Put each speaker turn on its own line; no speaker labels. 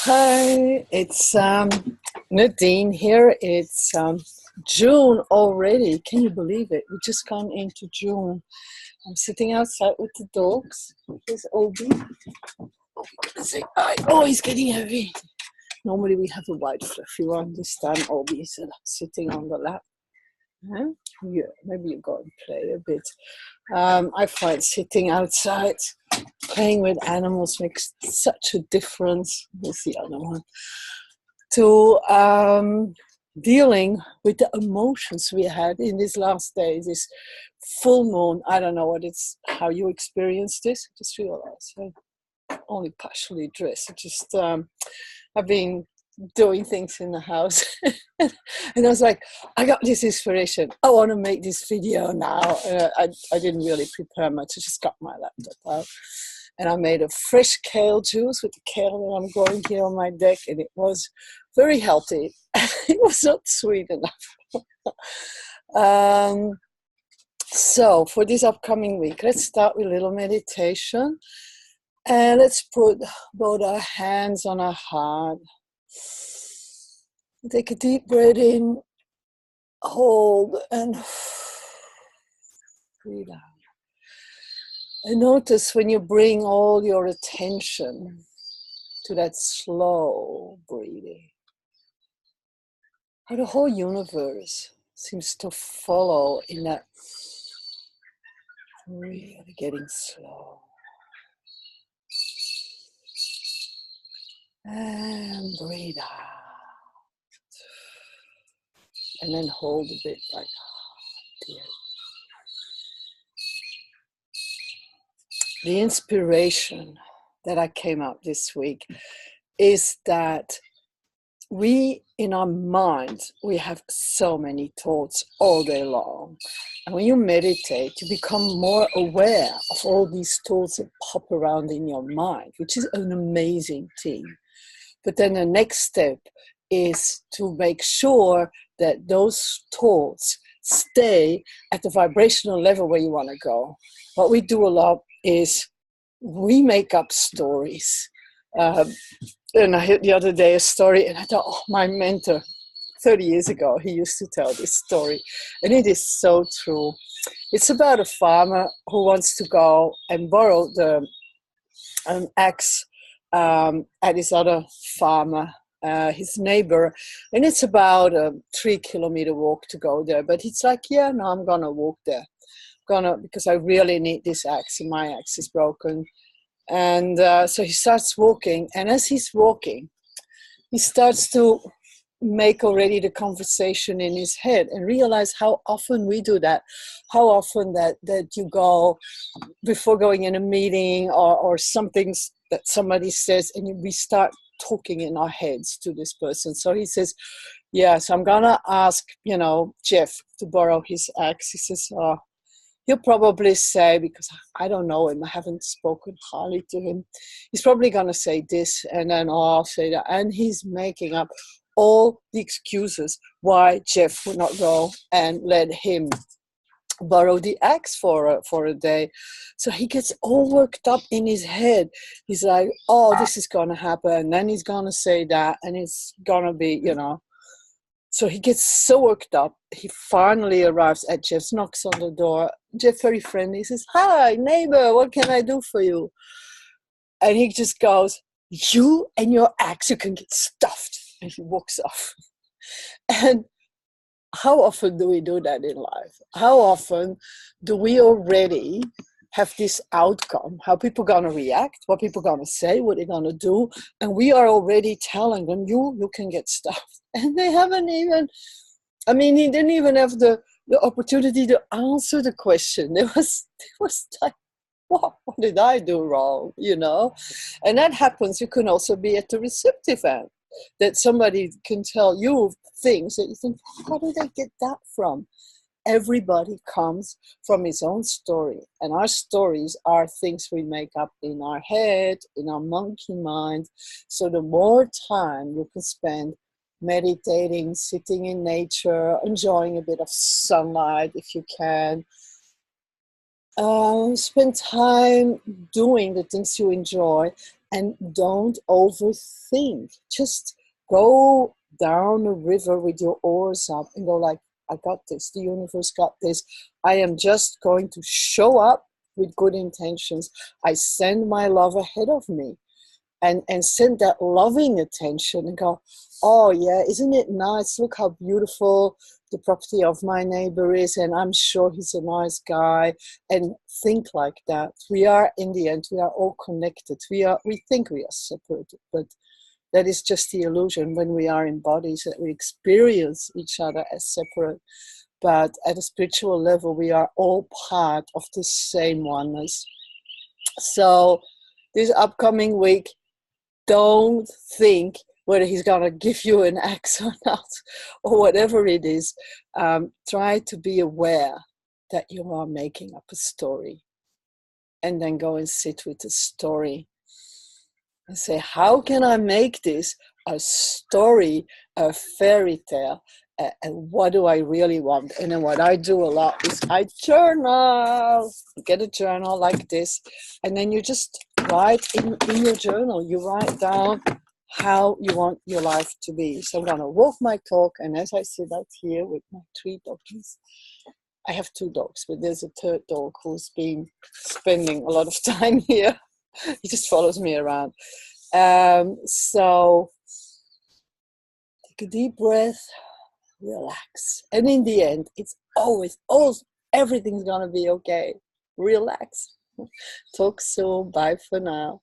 Hi, it's Nadine here. It's June already. Can you believe it? We just gone into June. I'm sitting outside with the dogs. Here's Obi. Say hi. Oh, he's getting heavy. Normally we have a white fluffy one. This time Obi is sitting on the lap. Huh? Yeah, maybe you go and play a bit. I find sitting outside, playing with animals makes such a difference. Where's the other one? To dealing with the emotions we had in these last days, this full moon. I don't know how you experience this. I just realized I'm only partially dressed. I've been doing things in the house. And I was like, I got this inspiration. I want to make this video now. I didn't really prepare much. I just got my laptop out. And I made a fresh kale juice with the kale that I'm growing here on my deck. And it was very healthy. It was not sweet enough. So for this upcoming week, let's start with a little meditation. And let's put both our hands on our heart. Take a deep breath in, hold, and breathe out. And notice when you bring all your attention to that slow breathing, how the whole universe seems to follow in that really getting slow. And breathe out. And then hold a bit like, dear. The inspiration that I came up this week is that we, in our minds, we have so many thoughts all day long. And when you meditate, you become more aware of all these thoughts that pop around in your mind, which is an amazing thing. But then the next step is to make sure that those thoughts stay at the vibrational level where you want to go. What we do a lot is we make up stories. And I heard the other day a story, and I thought, oh, my mentor, 30 years ago, he used to tell this story. And it is so true. It's about a farmer who wants to go and borrow an axe at his other farmer, his neighbor, and it's about a 3-kilometer walk to go there. But he's like, yeah, no, I'm gonna walk there, because I really need this axe, and my axe is broken. And so he starts walking, and as he's walking, he starts to make already the conversation in his head and realize how often we do that, how often that you go before going in a meeting or something that somebody says, and we start talking in our heads to this person. So he says, yeah, so I'm gonna ask, Jeff to borrow his axe. He says, he'll probably say, because I don't know him, I haven't spoken hardly to him, he's probably gonna say this, and then I'll say that, and he's making up all the excuses why Jeff would not go and let him borrow the axe for a day. So he gets all worked up in his head. He's like, oh, this is gonna happen, and then he's gonna say that, and it's gonna be, So he gets so worked up. He finally arrives at Jeff's, knocks on the door. Jeff, very friendly, says, hi, neighbor, what can I do for you? And he just goes, you and your axe, you can get stuffed. And he walks off. And how often do we do that in life? How often do we already have this outcome, how people gonna react, what people gonna say, what they're gonna do, and we are already telling them, you can get stuffed. And they haven't even, he didn't even have the opportunity to answer the question. It was like, what did I do wrong, And that happens. You can also be at the receptive end, that somebody can tell you things that you think, how did I get that from? Everybody comes from his own story, and our stories are things we make up in our head, in our monkey mind. So the more time you can spend meditating, sitting in nature, enjoying a bit of sunlight if you can, spend time doing the things you enjoy, And don't overthink. Just go down a river with your oars up and go like, I got this. The universe got this. I am just going to show up with good intentions. I send my love ahead of me, and send that loving attention and go, oh yeah, isn't it nice? Look how beautiful the property of my neighbor is, and I'm sure he's a nice guy. And think like that. We are, in the end, we are all connected. We think we are separated, but that is just the illusion. When we are in bodies, that we experience each other as separate. But at a spiritual level, we are all part of the same oneness. So this upcoming week, don't think whether he's going to give you an axe or not, or whatever it is. Try to be aware that you are making up a story, and then go and sit with the story and say, how can I make this a story, a fairy tale? And what do I really want? And then what I do a lot is I journal. Get a journal like this, and then you just write in your journal. You write down how you want your life to be. So I'm gonna walk my talk, and as I sit out here with my 3 doggies, I have 2 dogs, but there's a third dog who's been spending a lot of time here. He just follows me around. So take a deep breath. Relax. And in the end, it's always, everything's gonna be okay. Relax. Talk soon. Bye for now.